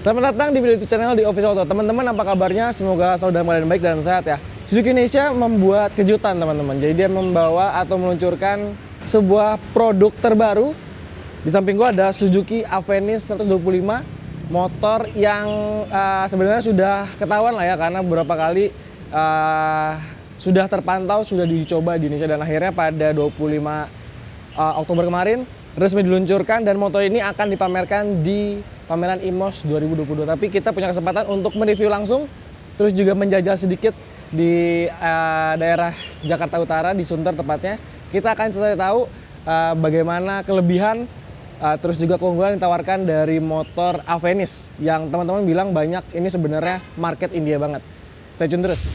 Selamat datang di video YouTube channel di Official Auto. Teman-teman, apa kabarnya? Semoga selalu dalam keadaan baik dan sehat ya. Suzuki Indonesia membuat kejutan teman-teman. Jadi dia membawa atau meluncurkan sebuah produk terbaru. Di samping gua ada Suzuki Avenis 125, motor yang sebenarnya sudah ketahuan lah ya, karena beberapa kali sudah terpantau, sudah dicoba di Indonesia, dan akhirnya pada 25 Oktober kemarin resmi diluncurkan, dan motor ini akan dipamerkan di pameran IMOS 2022. Tapi kita punya kesempatan untuk mereview langsung, terus juga menjajal sedikit di daerah Jakarta Utara, di Sunter tepatnya. Kita akan cari tahu bagaimana kelebihan terus juga keunggulan ditawarkan dari motor Avenis yang teman-teman bilang banyak ini sebenarnya market India banget. Stay tune terus.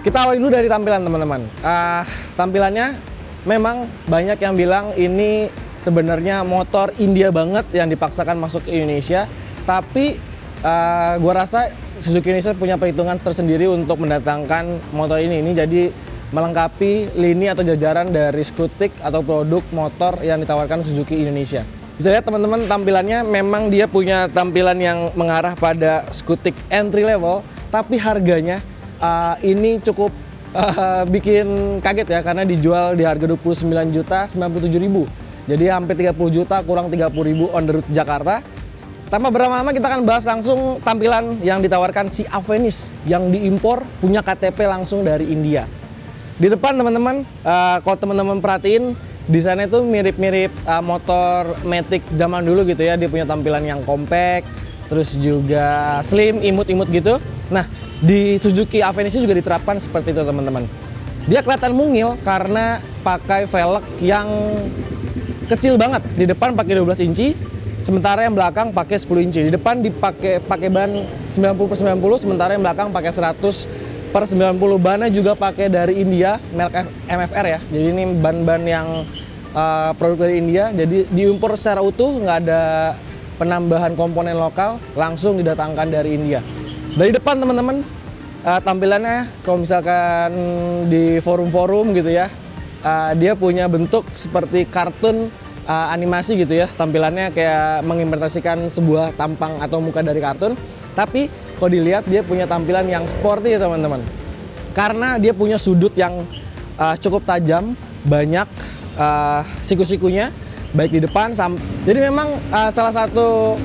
Kita awali dulu dari tampilan teman-teman. Tampilannya memang banyak yang bilang ini sebenarnya motor India banget yang dipaksakan masuk ke Indonesia. Tapi gua rasa Suzuki Indonesia punya perhitungan tersendiri untuk mendatangkan motor ini. Ini jadi melengkapi lini atau jajaran dari Scutic atau produk motor yang ditawarkan Suzuki Indonesia. Bisa lihat teman-teman, tampilannya memang dia punya tampilan yang mengarah pada Scutic entry level, tapi harganya ini cukup bikin kaget ya, karena dijual di harga 29.097.000. Jadi hampir 30 juta kurang 30.000 on the road Jakarta. Tanpa berlama-lama kita akan bahas langsung tampilan yang ditawarkan si Avenis yang diimpor, punya KTP langsung dari India. Di depan teman-teman, kalau teman-teman perhatiin, desainnya itu mirip-mirip motor Matic zaman dulu gitu ya. Dia punya tampilan yang compact, terus juga slim, imut-imut gitu. Nah, di Suzuki Avenis ini juga diterapkan seperti itu teman-teman. Dia kelihatan mungil karena pakai velg yang kecil banget. Di depan pakai 12 inci, sementara yang belakang pakai 10 inci. Di depan pakai ban 90/90, sementara yang belakang pakai 100/90. Bannya juga pakai dari India, merek MFR ya. Jadi ini ban-ban yang produk dari India. Jadi diimpor secara utuh, nggak ada penambahan komponen lokal, langsung didatangkan dari India. Dari depan teman-teman, tampilannya kalau misalkan di forum-forum gitu ya, dia punya bentuk seperti kartun animasi gitu ya. Tampilannya kayak mengimitasikan sebuah tampang atau muka dari kartun. Tapi kalau dilihat dia punya tampilan yang sporty ya teman-teman. Karena dia punya sudut yang cukup tajam, banyak siku-sikunya, baik di depan. Jadi memang salah satu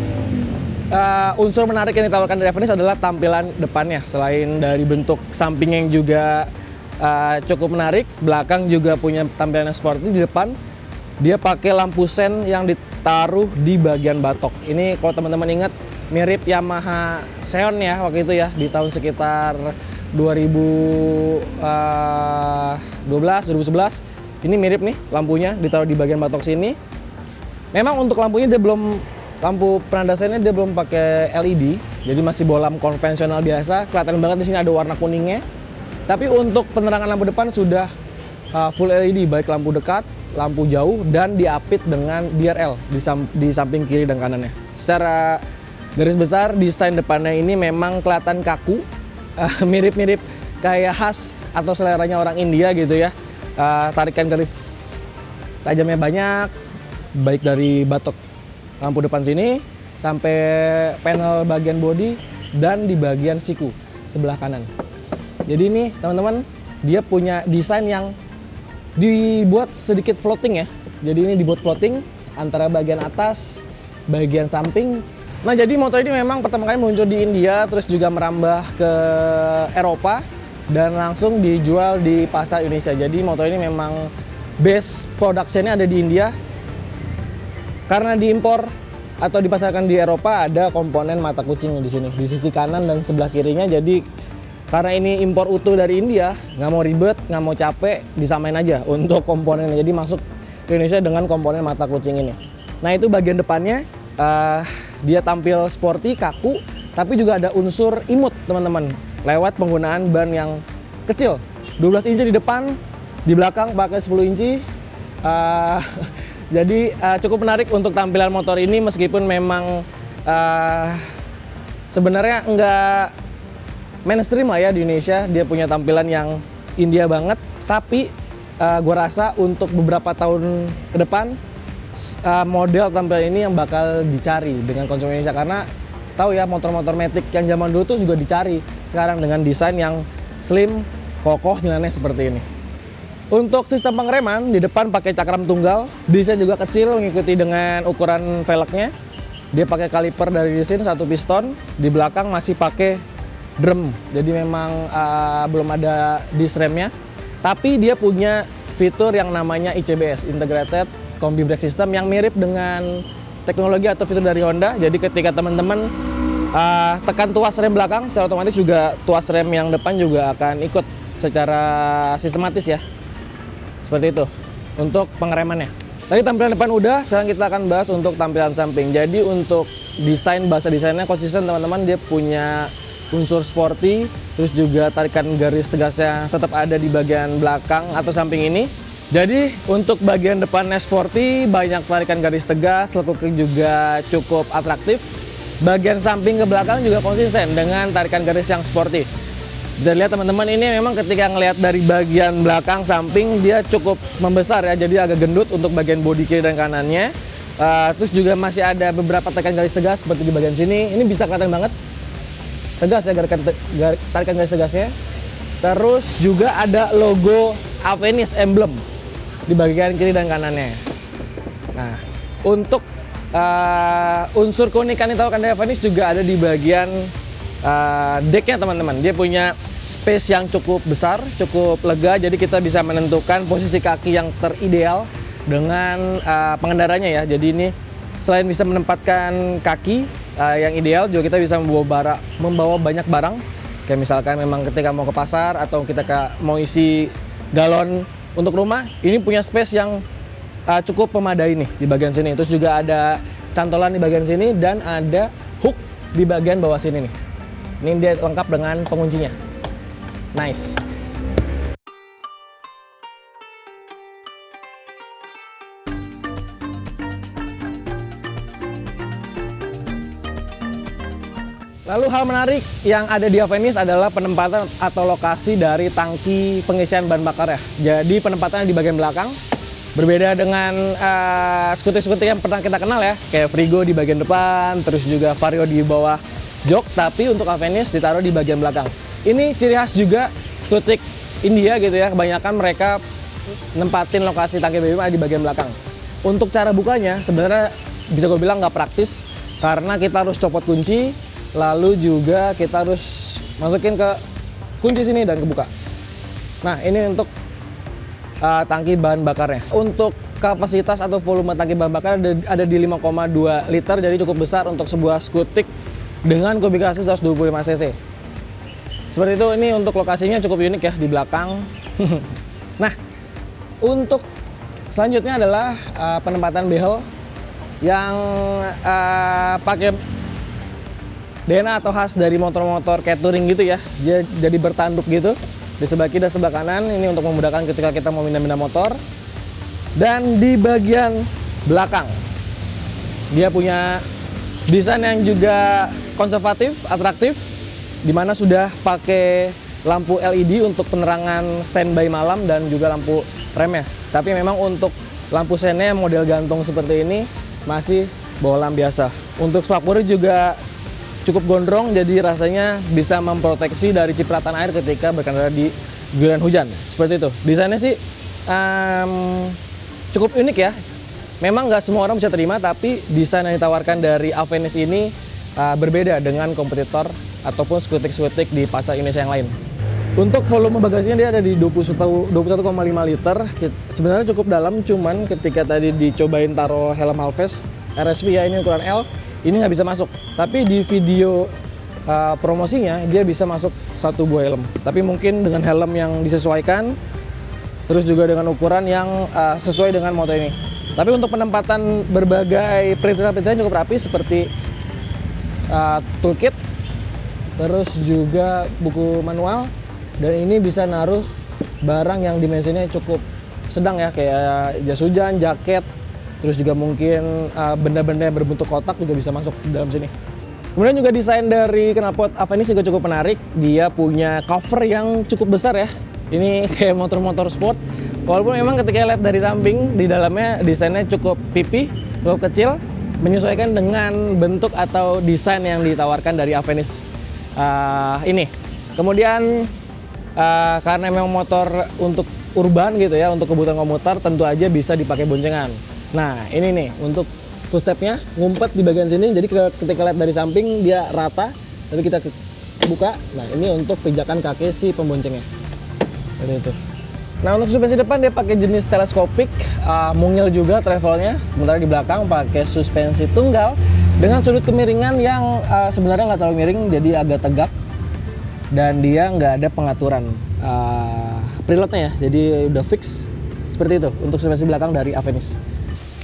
unsur menarik yang ditawarkan dari Avenis adalah tampilan depannya. Selain dari bentuk samping yang juga cukup menarik, belakang juga punya tampilan yang sporty. Di depan dia pakai lampu sen yang ditaruh di bagian batok. Ini kalau teman-teman ingat mirip Yamaha Xeon ya waktu itu ya, di tahun sekitar 2011. Ini mirip nih, lampunya ditaruh di bagian batok sini. Memang untuk lampunya dia belum, lampu penerangannya dia belum pakai LED, jadi masih bolam konvensional biasa. Kelihatan banget di sini ada warna kuningnya. Tapi untuk penerangan lampu depan sudah full LED, baik lampu dekat, lampu jauh, dan diapit dengan DRL di samping kiri dan kanannya. Secara garis besar desain depannya ini memang kelihatan kaku, mirip-mirip kayak khas atau seleranya orang India gitu ya. Tarikan garis tajamnya banyak, baik dari batok lampu depan sini sampai panel bagian bodi dan di bagian siku sebelah kanan. Jadi ini teman-teman, dia punya desain yang dibuat sedikit floating ya. Jadi ini dibuat floating antara bagian atas, bagian samping. Nah, jadi motor ini memang pertama kali muncul di India, terus juga merambah ke Eropa dan langsung dijual di pasar Indonesia. Jadi motor ini memang base production-nya ada di India. Karena diimpor atau dipasarkan di Eropa, ada komponen mata kucing di sini, di sisi kanan dan sebelah kirinya. Jadi karena ini impor utuh dari India, nggak mau ribet, nggak mau capek, disamain aja untuk komponennya. Jadi masuk ke Indonesia dengan komponen mata kucing ini. Nah itu bagian depannya, dia tampil sporty, kaku, tapi juga ada unsur imut teman-teman, lewat penggunaan ban yang kecil, 12 inci di depan, di belakang pakai 10 inci. Jadi cukup menarik untuk tampilan motor ini, meskipun memang sebenarnya nggak mainstream lah ya di Indonesia. Dia punya tampilan yang India banget, tapi gue rasa untuk beberapa tahun ke depan model tampilan ini yang bakal dicari dengan konsumen Indonesia, karena tahu ya motor-motor Matic yang zaman dulu tuh juga dicari sekarang dengan desain yang slim, kokoh, nilainya seperti ini. Untuk sistem pengereman, di depan pakai cakram tunggal, desain juga kecil mengikuti dengan ukuran velgnya. Dia pakai kaliper dari sini, 1 piston, di belakang masih pakai drum, jadi memang belum ada disc remnya. Tapi dia punya fitur yang namanya ICBS, Integrated Combi Brake System, yang mirip dengan teknologi atau fitur dari Honda. Jadi ketika teman-teman tekan tuas rem belakang, secara otomatis juga tuas rem yang depan juga akan ikut secara sistematis ya. Seperti itu untuk pengeremannya. Tadi tampilan depan udah, sekarang kita akan bahas untuk tampilan samping. Jadi untuk desain, bahasa desainnya konsisten teman-teman. Dia punya unsur sporty, terus juga tarikan garis tegasnya tetap ada di bagian belakang atau samping ini. Jadi untuk bagian depannya sporty, banyak tarikan garis tegas, lekuknya juga cukup atraktif. Bagian samping ke belakang juga konsisten dengan tarikan garis yang sporty. Bisa lihat teman-teman, ini memang ketika ngelihat dari bagian belakang samping dia cukup membesar ya, jadi agak gendut untuk bagian bodi kiri dan kanannya. Terus juga masih ada beberapa tarikan garis tegas seperti di bagian sini. Ini bisa kelihatan banget tegas ya, tarikan garis tegasnya. Terus juga ada logo Avenis emblem di bagian kiri dan kanannya. Nah, untuk unsur keunikan yang tahu dari Avenis juga ada di bagian decknya teman-teman. Dia punya space yang cukup besar, cukup lega, jadi kita bisa menentukan posisi kaki yang terideal dengan pengendaranya ya. Jadi ini selain bisa menempatkan kaki yang ideal, juga kita bisa membawa banyak barang. Kayak misalkan memang ketika mau ke pasar atau kita mau isi galon untuk rumah, ini punya space yang cukup memadai nih di bagian sini. Terus juga ada cantolan di bagian sini dan ada hook di bagian bawah sini nih. Ini dia lengkap dengan penguncinya. Nice. Lalu hal menarik yang ada di Avenis adalah penempatan atau lokasi dari tangki pengisian bahan bakar ya. Jadi penempatannya di bagian belakang, berbeda dengan skuter-skuter yang pernah kita kenal ya, kayak Frigo di bagian depan, terus juga Vario di bawah jok, tapi untuk Avenis ditaruh di bagian belakang. Ini ciri khas juga skuter India gitu ya, kebanyakan mereka nempatin lokasi tangki BBM di bagian belakang. Untuk cara bukanya sebenarnya bisa gue bilang nggak praktis, karena kita harus copot kunci, lalu juga kita harus masukin ke kunci sini dan kebuka. Nah ini untuk tangki bahan bakarnya. Untuk kapasitas atau volume tangki bahan bakar ada di 5,2 liter, jadi cukup besar untuk sebuah skutik dengan kubikasi 125 cc. Seperti itu. Ini untuk lokasinya cukup unik ya di belakang. Nah, untuk selanjutnya adalah penempatan behel yang pakai DNA atau khas dari motor-motor kayak touring gitu ya. Dia jadi bertanduk gitu di sebelah kiri dan sebelah kanan. Ini untuk memudahkan ketika kita mau pindah-pindah motor. Dan di bagian belakang dia punya desain yang juga konservatif, atraktif, di mana sudah pakai lampu LED untuk penerangan standby malam dan juga lampu remnya. Tapi memang untuk lampu sennya model gantung seperti ini masih bohlam biasa. Untuk spakbor juga cukup gondrong, jadi rasanya bisa memproteksi dari cipratan air ketika berkendara di guyuran hujan. Seperti itu. Desainnya sih cukup unik ya. Memang nggak semua orang bisa terima, tapi desain yang ditawarkan dari Avenis ini berbeda dengan kompetitor ataupun skutik-skutik di pasar Indonesia yang lain. Untuk volume bagasinya dia ada di 21,5 liter. Sebenarnya cukup dalam, cuman ketika tadi dicobain taruh helm Halves RSV ya, ini ukuran L, ini nggak bisa masuk. Tapi di video promosinya dia bisa masuk 1 buah helm. Tapi mungkin dengan helm yang disesuaikan, terus juga dengan ukuran yang sesuai dengan motor ini. Tapi untuk penempatan berbagai perintilan-perintilan cukup rapi seperti toolkit, terus juga buku manual, dan ini bisa naruh barang yang dimensinya cukup sedang ya, kayak jas hujan, jaket, terus juga mungkin benda-benda yang berbentuk kotak juga bisa masuk di dalam sini. Kemudian juga desain dari knalpot Avenis juga cukup menarik. Dia punya cover yang cukup besar ya. Ini kayak motor-motor sport. Walaupun memang ketika lihat dari samping, di dalamnya desainnya cukup pipih, cukup kecil, menyesuaikan dengan bentuk atau desain yang ditawarkan dari Avenis ini. Kemudian karena memang motor untuk urban gitu ya, untuk kebutuhan komuter, tentu aja bisa dipakai boncengan. Nah ini nih untuk footstepnya ngumpet di bagian sini, jadi ketika lihat dari samping dia rata, tapi kita buka, nah ini untuk pijakan kaki si pemboncengnya. Seperti itu. Nah untuk suspensi depan dia pakai jenis teleskopik, mungil juga travelnya, sementara di belakang pakai suspensi tunggal dengan sudut kemiringan yang sebenarnya nggak terlalu miring, jadi agak tegak, dan dia nggak ada pengaturan preloadnya ya, jadi udah fix seperti itu untuk suspensi belakang dari Avenis.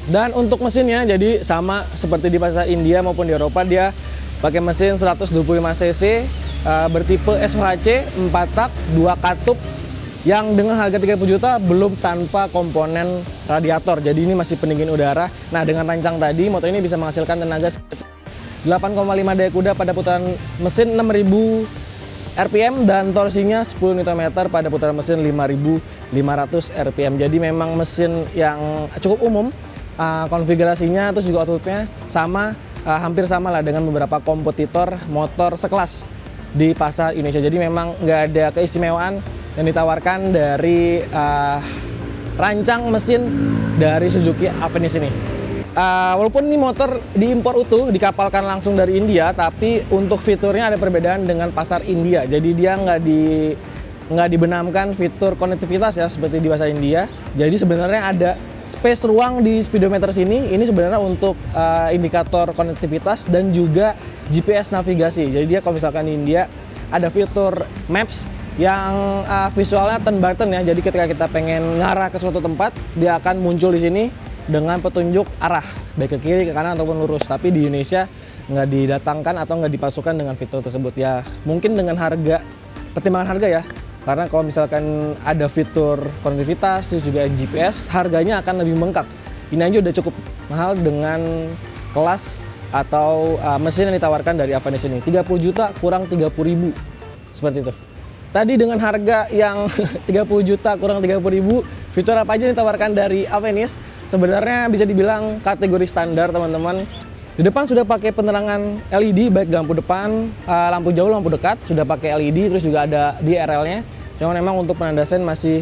Dan untuk mesinnya jadi sama seperti di pasar India maupun di Eropa, dia pakai mesin 125 cc bertipe SOHC 4 tak 2 katup yang dengan harga 30 juta belum tanpa komponen radiator. Jadi ini masih pendingin udara. Nah dengan rancang tadi motor ini bisa menghasilkan tenaga 8,5 daya kuda pada putaran mesin 6000 RPM dan torsinya 10 Nm pada putaran mesin 5500 RPM. Jadi memang mesin yang cukup umum. Konfigurasinya terus juga outputnya sama, hampir sama lah dengan beberapa kompetitor motor sekelas di pasar Indonesia. Jadi memang nggak ada keistimewaan yang ditawarkan dari rancang mesin dari Suzuki Avenis ini. Walaupun ini motor diimpor utuh, dikapalkan langsung dari India, tapi untuk fiturnya ada perbedaan dengan pasar India. Jadi dia nggak dibenamkan fitur konektivitas ya seperti di pasar India. Jadi sebenarnya ada space ruang di speedometer sini. Ini sebenarnya untuk indikator konektivitas dan juga GPS navigasi. Jadi dia kalau misalkan di India ada fitur maps yang visualnya turn by turn ya. Jadi ketika kita pengen ngarah ke suatu tempat, dia akan muncul di sini dengan petunjuk arah, baik ke kiri, ke kanan ataupun lurus. Tapi di Indonesia nggak didatangkan atau nggak dipasukkan dengan fitur tersebut ya. Mungkin dengan harga, pertimbangan harga ya. Karena kalau misalkan ada fitur konektivitas, terus juga GPS, harganya akan lebih membengkak. Ini aja udah cukup mahal dengan kelas atau mesin yang ditawarkan dari Avenis ini. 30 juta kurang 30.000, seperti itu. Tadi dengan harga yang 30 juta kurang 30.000, fitur apa aja yang ditawarkan dari Avenis? Sebenarnya bisa dibilang kategori standar teman-teman. Di depan sudah pakai penerangan LED, baik di lampu depan, lampu jauh, lampu dekat, sudah pakai LED, terus juga ada DRL-nya. Cuma memang untuk penandasan masih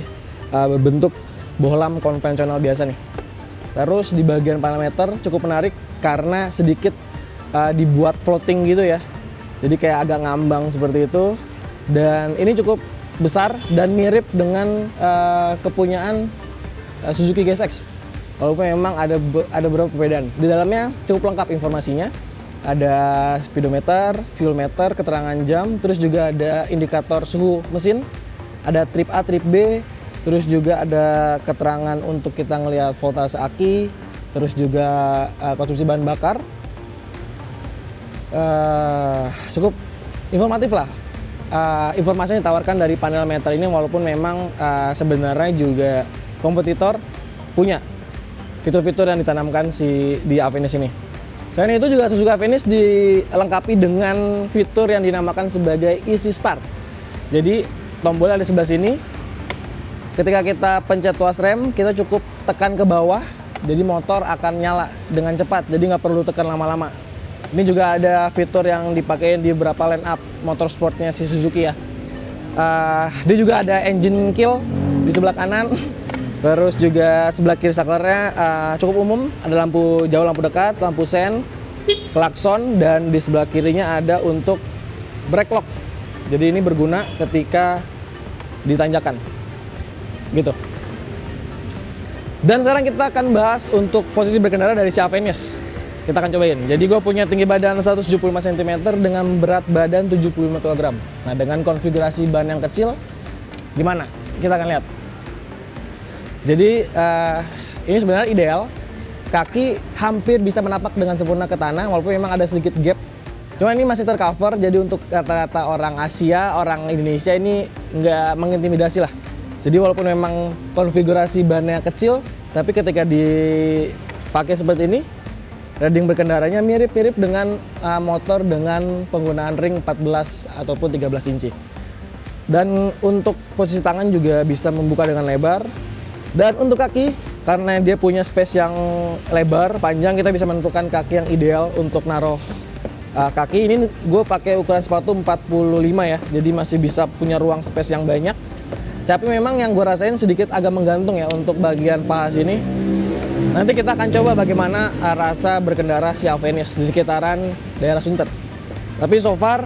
berbentuk bohlam konvensional biasa nih. Terus di bagian parameter cukup menarik karena sedikit dibuat floating gitu ya. Jadi kayak agak ngambang seperti itu. Dan ini cukup besar dan mirip dengan kepunyaan Suzuki GSX. Walaupun memang ada beberapa perbedaan. Di dalamnya cukup lengkap informasinya. Ada speedometer, fuel meter, keterangan jam, terus juga ada indikator suhu mesin, ada trip A, trip B, terus juga ada keterangan untuk kita ngelihat voltase aki, terus juga konsumsi bahan bakar. Cukup informatif lah. Informasi yang ditawarkan dari panel meter ini, walaupun memang sebenarnya juga kompetitor punya fitur-fitur yang ditanamkan di Avenis ini. Selain itu juga Suzuki Avenis dilengkapi dengan fitur yang dinamakan sebagai Easy Start. Jadi tombolnya ada di sebelah sini. Ketika kita pencet tuas rem, kita cukup tekan ke bawah, jadi motor akan nyala dengan cepat. Jadi nggak perlu tekan lama-lama. Ini juga ada fitur yang dipakai di beberapa line up motorsportnya si Suzuki ya. Dia juga ada engine kill di sebelah kanan. Terus juga sebelah kiri saklarnya cukup umum, ada lampu jauh, lampu dekat, lampu sen, klakson, dan di sebelah kirinya ada untuk brake lock. Jadi ini berguna ketika ditanjakan, gitu. Dan sekarang kita akan bahas untuk posisi berkendara dari si Avenis. Kita akan cobain. Jadi gue punya tinggi badan 175 cm dengan berat badan 75 kg. Nah, dengan konfigurasi ban yang kecil, gimana? Kita akan lihat. Jadi ini sebenarnya ideal. Kaki hampir bisa menapak dengan sempurna ke tanah, walaupun memang ada sedikit gap. Cuma ini masih tercover, jadi untuk rata-rata orang Asia, orang Indonesia ini nggak mengintimidasi lah. Jadi walaupun memang konfigurasi bannya kecil, tapi ketika dipakai seperti ini, riding berkendaranya mirip-mirip dengan motor dengan penggunaan ring 14 ataupun 13 inci. Dan untuk posisi tangan juga bisa membuka dengan lebar. Dan untuk kaki, karena dia punya space yang lebar, panjang, kita bisa menentukan kaki yang ideal untuk naruh kaki. Ini gue pakai ukuran sepatu 45 ya, jadi masih bisa punya ruang space yang banyak. Tapi memang yang gue rasain sedikit agak menggantung ya untuk bagian paha sini. Nanti kita akan coba bagaimana rasa berkendara si Avenis di sekitaran daerah Sunter. Tapi so far,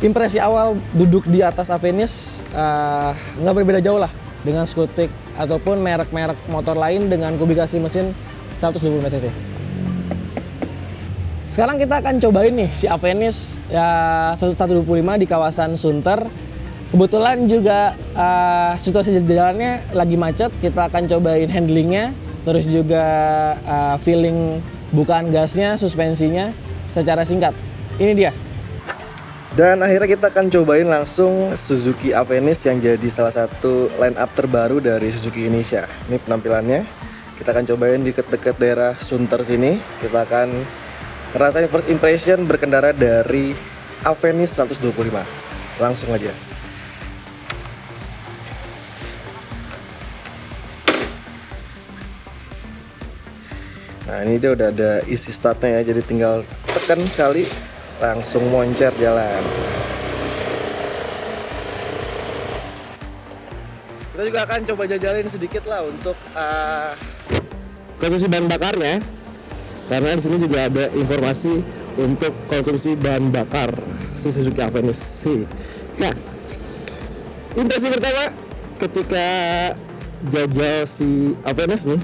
impresi awal duduk di atas Avenis nggak berbeda jauh lah dengan Scootix ataupun merek-merek motor lain dengan kubikasi mesin 125 cc. Sekarang kita akan cobain nih si Avenis 125 di kawasan Sunter. Kebetulan juga situasi jalannya lagi macet, kita akan cobain handlingnya, terus juga feeling bukaan gasnya, suspensinya secara singkat. Ini dia. Dan akhirnya kita akan cobain langsung Suzuki Avenis yang jadi salah satu line up terbaru dari Suzuki Indonesia. Ini penampilannya. Kita akan cobain di dekat daerah Sunter sini. Kita akan ngerasain first impression berkendara dari Avenis 125. Langsung aja. Nah, ini dia udah ada isi startnya ya, jadi tinggal tekan sekali langsung moncer jalan. Kita juga akan coba jajalin sedikit lah untuk konsumsi bahan bakarnya, karena di sini juga ada informasi untuk konsumsi bahan bakar si Suzuki Avenis. Nah, impresi pertama ketika jajal si Avenis nih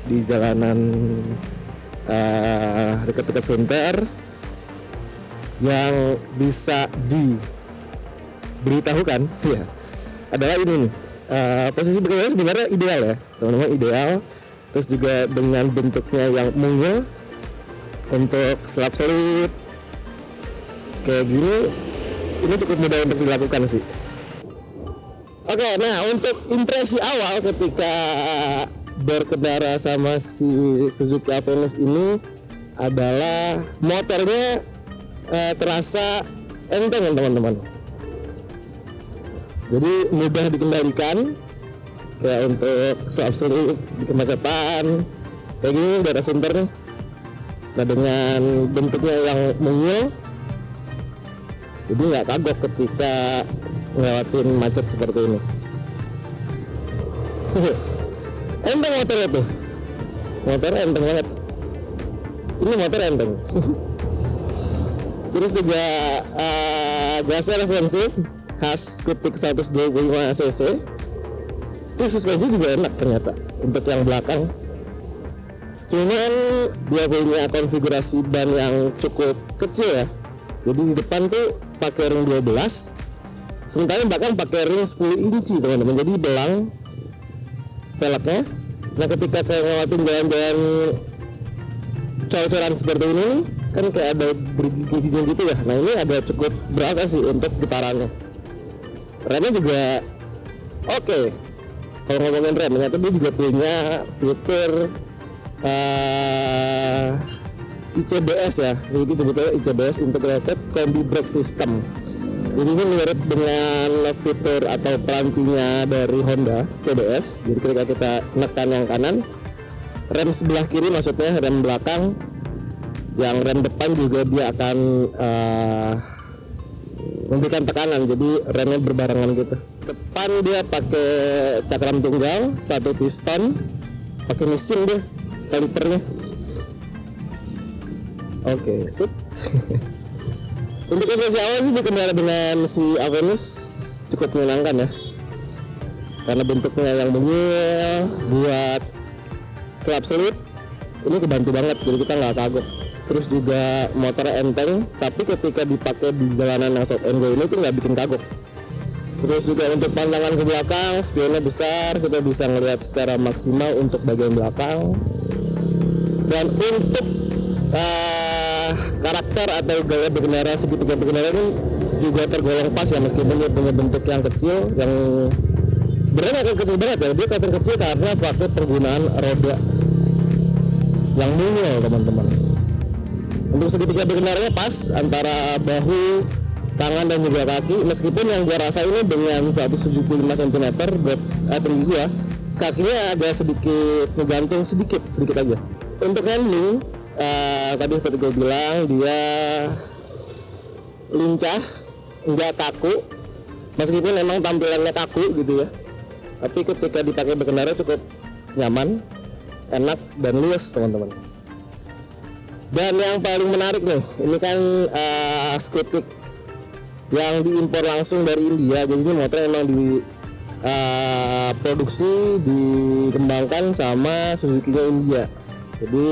di jalanan dekat-dekat Sunter, yang bisa diberitahukan ya adalah ini nih, posisi berkendara sebenarnya ideal ya teman-teman, ideal. Terus juga dengan bentuknya yang mungil untuk selap selip kayak gini, ini cukup mudah untuk dilakukan sih. Oke, nah untuk impresi awal ketika berkendara sama si Suzuki Avenis ini adalah motornya terasa enteng teman-teman. Jadi mudah dikendalikan, kayak untuk selap selip di kemacetan kayak gini daerah Sunter nih. Nah, dengan bentuknya yang mungil, jadi nggak kagok ketika ngelewatin macet seperti ini. Enteng motornya tuh, motornya enteng banget. Ini motor enteng. Terus juga gasnya responsif, khas Scootix 125 cc. Terus suspensi juga enak ternyata untuk yang belakang. Cuman dia punya konfigurasi ban yang cukup kecil ya. Jadi di depan tuh pakai ring 12, sementara belakang pakai ring 10 inci teman-teman. Jadi belang velgnya. Nah, ketika kayak ngelewatin jalan-jalan cor-coran seperti ini kan kayak ada gerigi-geriginya gitu ya. Nah, ini ada cukup berasa sih untuk getarannya. Remnya juga oke. Kalau ngomongin rem, ternyata dia juga punya fitur ICBS ya. Jadi sebetulnya ICBS, Integrated Combi Brake System. Jadi ini mirip dengan fitur atau perantinya dari Honda CBS. Jadi ketika kita menekan yang kanan, rem sebelah kiri maksudnya rem belakang, yang rem depan juga dia akan memberikan tekanan, jadi remnya berbarengan gitu. Depan dia pakai cakram tunggal, satu piston, pakai mesin dia, kalipernya. Oke, sip. Untuk impresi awal sih berkendara dengan si Avenis cukup menyenangkan ya, karena bentuknya yang mungil buat selap selip ini kebantu banget, jadi kita nggak kagok terus juga motornya enteng, tapi ketika dipakai di jalanan yang stop and go ini tuh nggak bikin kagok. Terus juga untuk pandangan ke belakang, spionnya besar, kita bisa ngelihat secara maksimal untuk bagian belakang. Dan untuk karakter atau gaya berkendara segitiga berkendara ini juga tergolong pas ya, meskipun dia punya bentuk yang kecil, yang sebenarnya agak kecil banget ya. Dia kelihatan kecil karena pakai penggunaan roda yang mungil, teman-teman. Untuk segitiga berkendaranya pas antara bahu, tangan dan juga kaki, meskipun yang gua rasa ini dengan 175 cm tinggi gua, kakinya agak sedikit ngegantung sedikit aja. Untuk handling tadi seperti gue bilang, dia lincah, nggak kaku, meskipun memang tampilannya kaku gitu ya, tapi ketika dipakai berkendara cukup nyaman, enak dan luas, teman-teman. Dan yang paling menarik nih, ini kan Scootkick yang diimpor langsung dari India. Jadi ini motor memang produksi dikembangkan sama Suzuki-nya India. Jadi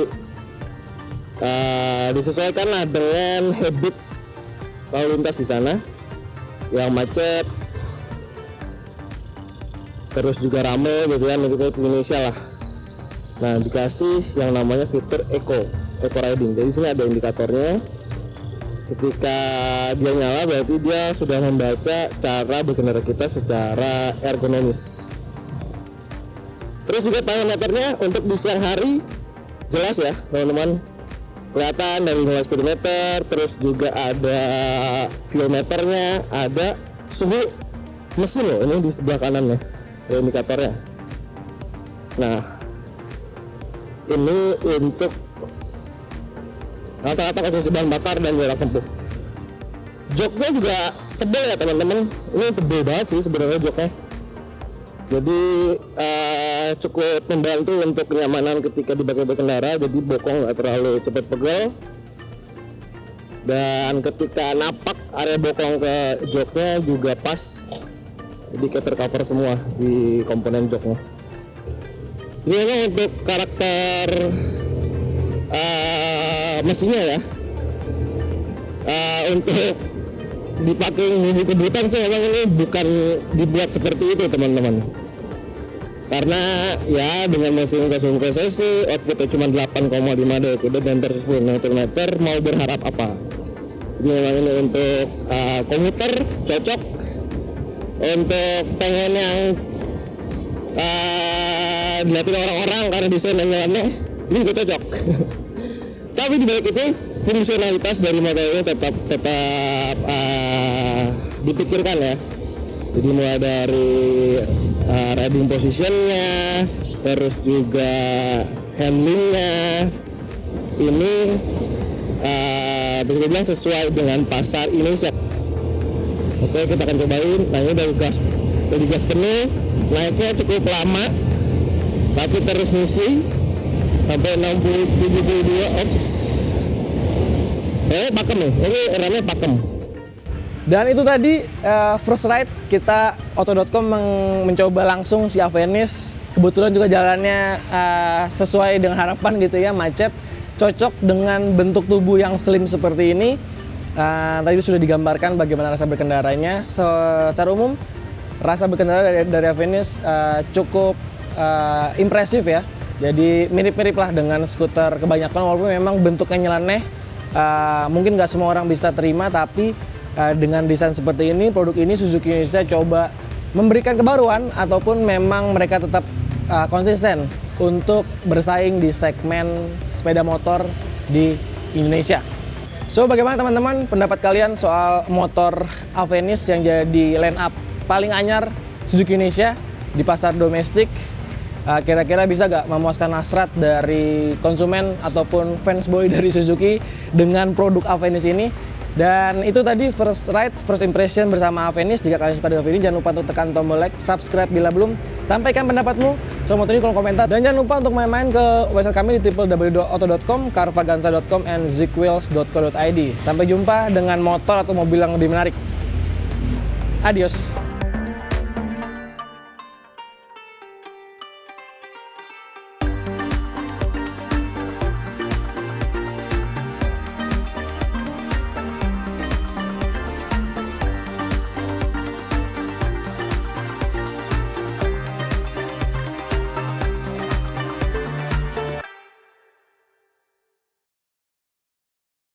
disesuaikan lah dengan habit lalu lintas di sana yang macet, terus juga rame gitu kan, mirip Indonesia lah. Nah, dikasih yang namanya fitur Eco Riding. Jadi sini ada indikatornya. Ketika dia nyala berarti dia sudah membaca cara berkendara kita secara ergonomis. Terus juga parameternya untuk di siang hari jelas ya, teman-teman. Kelihatan dari mulai speedometer, terus juga ada fuel meternya, ada suhu mesin loh, ini di sebelah kanan ya, indikatornya. Nah, ini untuk rata-rata konsumsi bahan bakar dan jarak tempuh. Joknya juga tebal ya, teman-teman. Ini tebal banget sih sebenarnya joknya. Jadi cukup membantu untuk kenyamanan ketika dipakai berkendara. Jadi bokong nggak terlalu cepat pegel. Dan ketika napak area bokong ke joknya juga pas. Jadi kayak tercover semua di komponen joknya. Ini untuk karakter mesinnya ya. Untuk dipakai di kebutuhan sih memang ini bukan dibuat seperti itu, teman-teman. Karena ya dengan mesin 150 cc outputnya cuma 8,5 daya kuda dan 110 Nm, mau berharap apa? Jadi memang ini untuk komuter cocok. Untuk pengen yang dilihatin orang-orang karena desainnya aneh, ini juga cocok. Tapi di balik itu fungsionalitas dari motor ini tetap dipikirkan ya. Jadi mulai dari riding positionnya, terus juga handlingnya, ini bisa dibilang sesuai dengan pasar Indonesia. Oke, kita akan cobain. Nah, ini dari gas penuh, naiknya cukup lama, tapi terus ngisi sampai 72 ops. Pakem nih, ini remnya pakem. Dan itu tadi first ride kita Auto.com mencoba langsung si Avenis. Kebetulan juga jalannya sesuai dengan harapan gitu ya, macet, cocok dengan bentuk tubuh yang slim seperti ini. Tadi sudah digambarkan bagaimana rasa berkendaranya. Secara umum rasa berkendara dari Avenis cukup impresif ya. Jadi mirip-mirip lah dengan skuter kebanyakan, walaupun memang bentuknya nyeleneh. Mungkin nggak semua orang bisa terima, tapi dengan desain seperti ini, produk ini Suzuki Indonesia coba memberikan kebaruan ataupun memang mereka tetap konsisten untuk bersaing di segmen sepeda motor di Indonesia. So, bagaimana teman-teman pendapat kalian soal motor Avenis yang jadi line up paling anyar Suzuki Indonesia di pasar domestik? Kira-kira bisa gak memuaskan hasrat dari konsumen ataupun fansboy dari Suzuki dengan produk Avenis ini? Dan itu tadi first ride, first impression bersama Avenis. Jika kalian suka dengan video ini, jangan lupa untuk tekan tombol like, subscribe bila belum. Sampaikan pendapatmu soal motor ini kolom komentar. Dan jangan lupa untuk main-main ke website kami di www.auto.com, carvaganza.com, and zickwheels.co.id. Sampai jumpa dengan motor atau mobil yang lebih menarik. Adios.